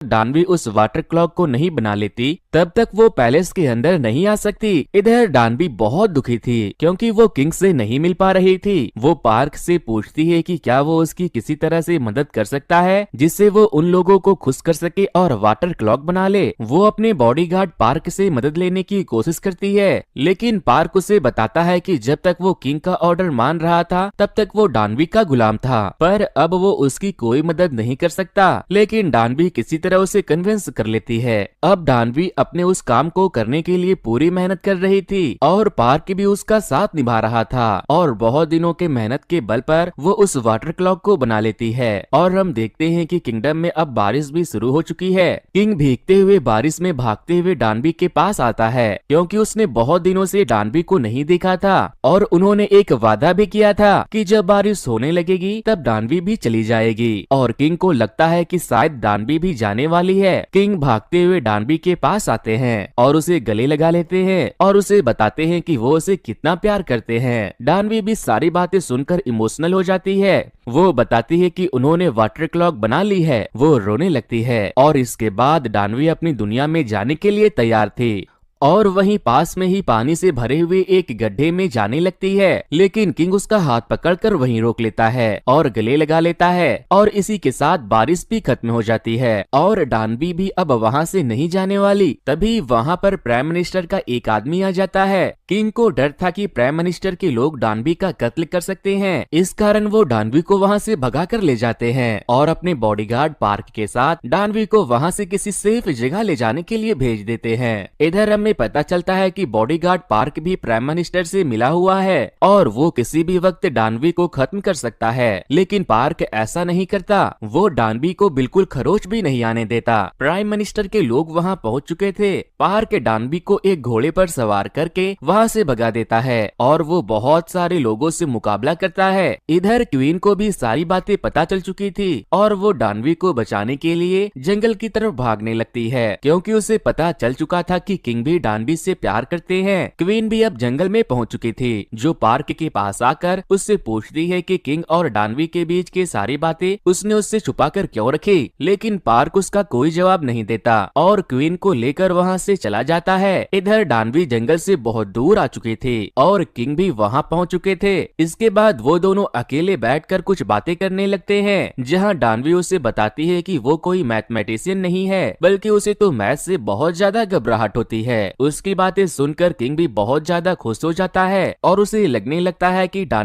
डानवी उस water clock को नहीं बना लेती तब तक वो पैलेस के अंदर नहीं आ सकती। इधर डानवी बहुत दुखी थी क्योंकि वो किंग से नहीं मिल पा रही थी। वो पार्क से पूछती है कि क्या वो उसकी किसी तरह से मदद कर सकता है जिससे वो उन लोगों को खुश कर सके और वाटर क्लॉक बना ले। वो अपने बॉडीगार्ड पार्क से मदद लेने की कोशिश करती है, लेकिन पार्क उसे बताता है कि जब तक वो किंग का ऑर्डर मान रहा था तब तक वो डानवी का गुलाम था, पर अब वो उसकी कोई मदद नहीं कर सकता। लेकिन डानवी किसी तरह उसे कन्विंस कर लेती है। अब डानवी अपने उस काम को करने के लिए पूरी मेहनत कर रही थी और पार्क भी उसका साथ निभा रहा था और बहुत दिनों के मेहनत के बल पर वो उस वाटर क्लॉक को बना लेती है। और हम देखते हैं कि किंगडम में अब बारिश भी शुरू हो चुकी है। किंग भीगते हुए बारिश में भागते हुए डानवी के पास आता है क्योंकि उसने बहुत दिनों से डानवी को नहीं देखा था और उन्होंने एक वादा भी किया था कि जब बारिश होने लगेगी तब डानवी भी चली जाएगी। और किंग को लगता है कि शायद डानवी भी जाने वाली है। किंग भागते हुए डानवी के पास आते हैं और उसे गले लगा लेते हैं और उसे बताते हैं कि वो उसे कितना प्यार करते हैं। डानवी भी सारी बातें सुनकर इमोशनल हो जाती है। वो बताती है कि उन्होंने वाटर क्लॉक बना ली है। वो रोने लगती है और इसके बाद डानवी अपनी दुनिया में जाने के लिए तैयार थी और वहीं पास में ही पानी से भरे हुए एक गड्ढे में जाने लगती है, लेकिन किंग उसका हाथ पकड़कर वहीं रोक लेता है और गले लगा लेता है और इसी के साथ बारिश भी खत्म हो जाती है और डानवी भी अब वहां से नहीं जाने वाली। तभी वहां पर प्राइम मिनिस्टर का एक आदमी आ जाता है। किंग को डर था कि प्राइम मिनिस्टर के लोग डानवी का कत्ल कर सकते हैं, इस कारण वो डानवी को वहां से भगा कर ले जाते हैं और अपने बॉडीगार्ड पार्क के साथ डानवी को वहां से किसी सेफ जगह ले जाने के लिए भेज देते हैं। इधर हमें पता चलता है कि बॉडीगार्ड पार्क भी प्राइम मिनिस्टर से मिला हुआ है और वो किसी भी वक्त डानवी को खत्म कर सकता है, लेकिन पार्क ऐसा नहीं करता। वो डानवी को बिल्कुल खरोच भी नहीं आने देता। प्राइम मिनिस्टर के लोग वहां पहुंच चुके थे। पार्क डानवी को एक घोड़े पर सवार करके वहां से भगा देता है और वो बहुत सारे लोगों से मुकाबला करता है। इधर क्वीन को भी सारी बातें पता चल चुकी थी और वो डानवी को बचाने के लिए जंगल की तरफ भागने लगती है क्योंकि उसे पता चल चुका था कि किंग भी डानवी से प्यार करते हैं। क्वीन भी अब जंगल में पहुंच चुकी थी, जो पार्क के पास आकर उससे पूछती है कि किंग और डानवी के बीच की सारी बातें उसने उससे छुपाकर क्यों रखी, लेकिन पार्क उसका कोई जवाब नहीं देता और क्वीन को लेकर वहां से चला जाता है। इधर डानवी जंगल से बहुत दूर आ चुकी थी और किंग भी वहां पहुंच चुके थे। इसके बाद वो दोनों अकेले बैठकर कुछ बातें करने लगते हैं, जहां डानवी उसे बताती है कि वो कोई मैथमेटिशियन नहीं है, बल्कि उसे तो मैथ से बहुत ज्यादा घबराहट होती है। उसकी बातें सुनकर किंग भी बहुत ज्यादा खुश हो जाता है और उसे लगने लगता है कि डानवी